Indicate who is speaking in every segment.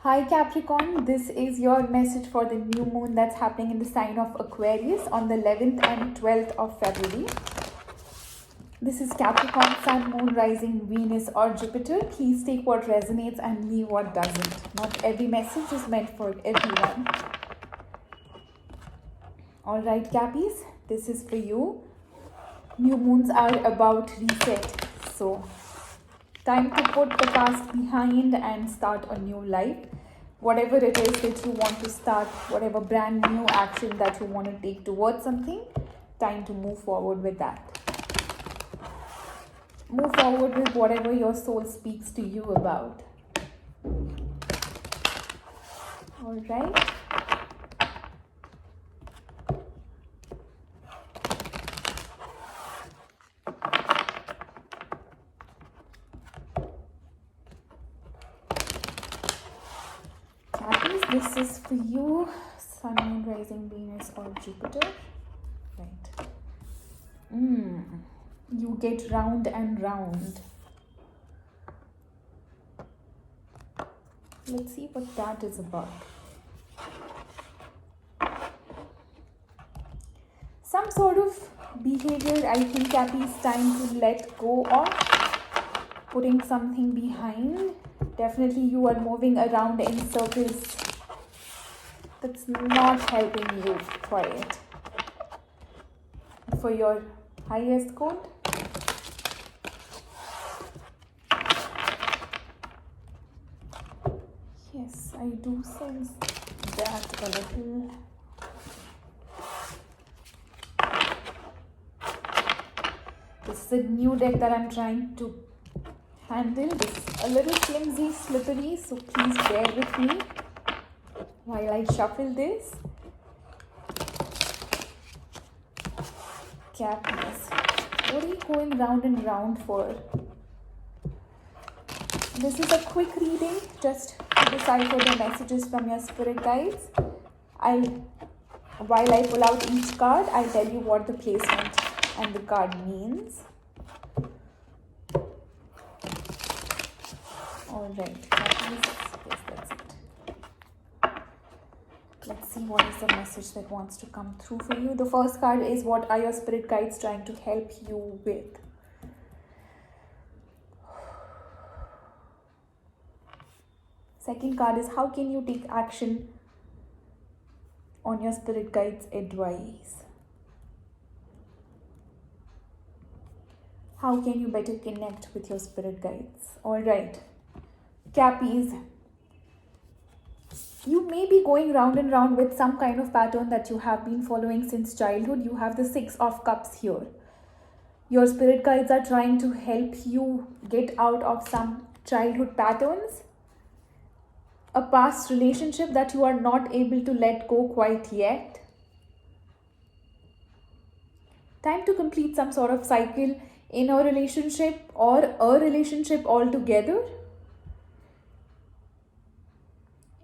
Speaker 1: Hi Capricorn, this is your message for the new moon that's happening in the sign of Aquarius on the 11th and 12th of February. This is Capricorn, Sun, Moon, Rising, Venus or Jupiter. Please take what resonates and leave what doesn't. Not every message is meant for everyone. Alright Cappies, this is for you. New moons are about reset. So, time to put the past behind and start a new life. Whatever it is that you want to start, whatever brand new action that you want to take towards something, time to move forward with that. Move forward with whatever your soul speaks to you about. All right. Cappies, this is for you. Sun, Moon, Rising, Venus or Jupiter. Right. You get round and round. Let's see what that is about. Some sort of behavior, I think, Cappies, time to let go of. Putting something behind. Definitely you are moving around in circles. That's not helping you for it. For your highest code. Yes, I do sense that a little. This is a new deck that I'm trying to handle. This is a little flimsy, slippery, so please bear with me while I shuffle this. Cappies, what are you going round and round for? This is a quick reading just to decipher the messages from your spirit guides. While I pull out each card, I'll tell you what the placement and the card means. Alright, yes, that's it. Let's see what is the message that wants to come through for you. The first card is, what are your spirit guides trying to help you with? Second card is, how can you take action on your spirit guides' advice? How can you better connect with your spirit guides? Alright, Cappies, you may be going round and round with some kind of pattern that you have been following since childhood. You have the Six of Cups here. Your spirit guides are trying to help you get out of some childhood patterns. A past relationship that you are not able to let go quite yet. Time to complete some sort of cycle in a relationship or a relationship altogether.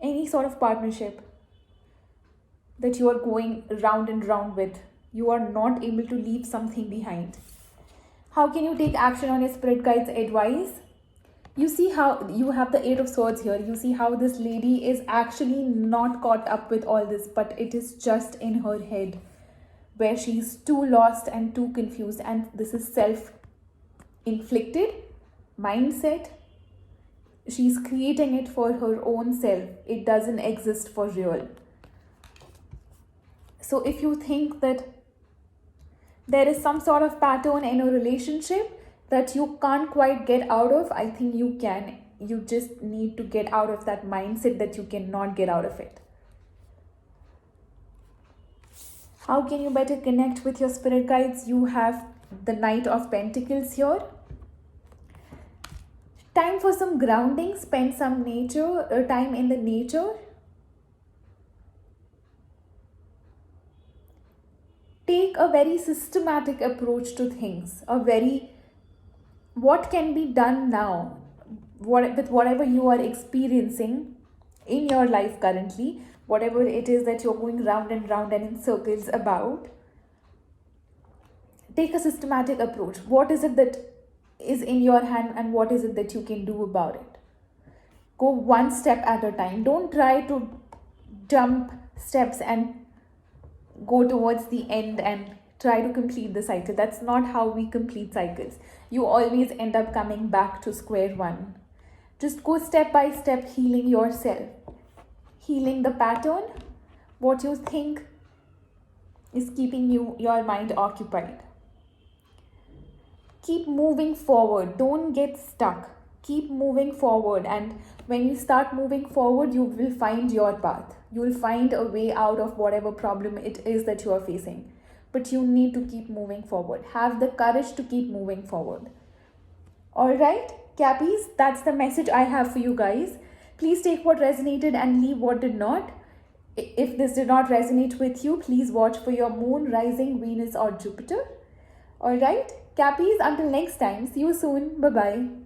Speaker 1: Any sort of partnership that you are going round and round with. You are not able to leave something behind. How can you take action on your spirit guides' advice? You see how you have the Eight of Swords here. You see how this lady is actually not caught up with all this, but it is just in her head where she's too lost and too confused, and this is self-inflicted mindset. She's creating it for her own self. It doesn't exist for real. So if you think that there is some sort of pattern in a relationship that you can't quite get out of, I think you can. You just need to get out of that mindset that you cannot get out of it. How can you better connect with your spirit guides? You have the Knight of Pentacles here. Time for some grounding. Spend some time in the nature. Take a very systematic approach to things. What can be done now with whatever you are experiencing in your life currently, whatever it is that you're going round and round and in circles about. Take a systematic approach. What is it that is in your hand and what is it that you can do about it? Go one step at a time. Don't try to jump steps and go towards the end and try to complete the cycle. That's not how we complete cycles. You always end up coming back to square one. Just go step by step, healing yourself, healing the pattern, what you think is keeping your mind occupied. Keep moving forward. Don't get stuck. Keep moving forward. And when you start moving forward, you will find your path. You will find a way out of whatever problem it is that you are facing. But you need to keep moving forward. Have the courage to keep moving forward. Alright, Cappies, that's the message I have for you guys. Please take what resonated and leave what did not. If this did not resonate with you, please watch for your moon, rising, Venus or Jupiter. Alright, Cappies, until next time. See you soon. Bye-bye.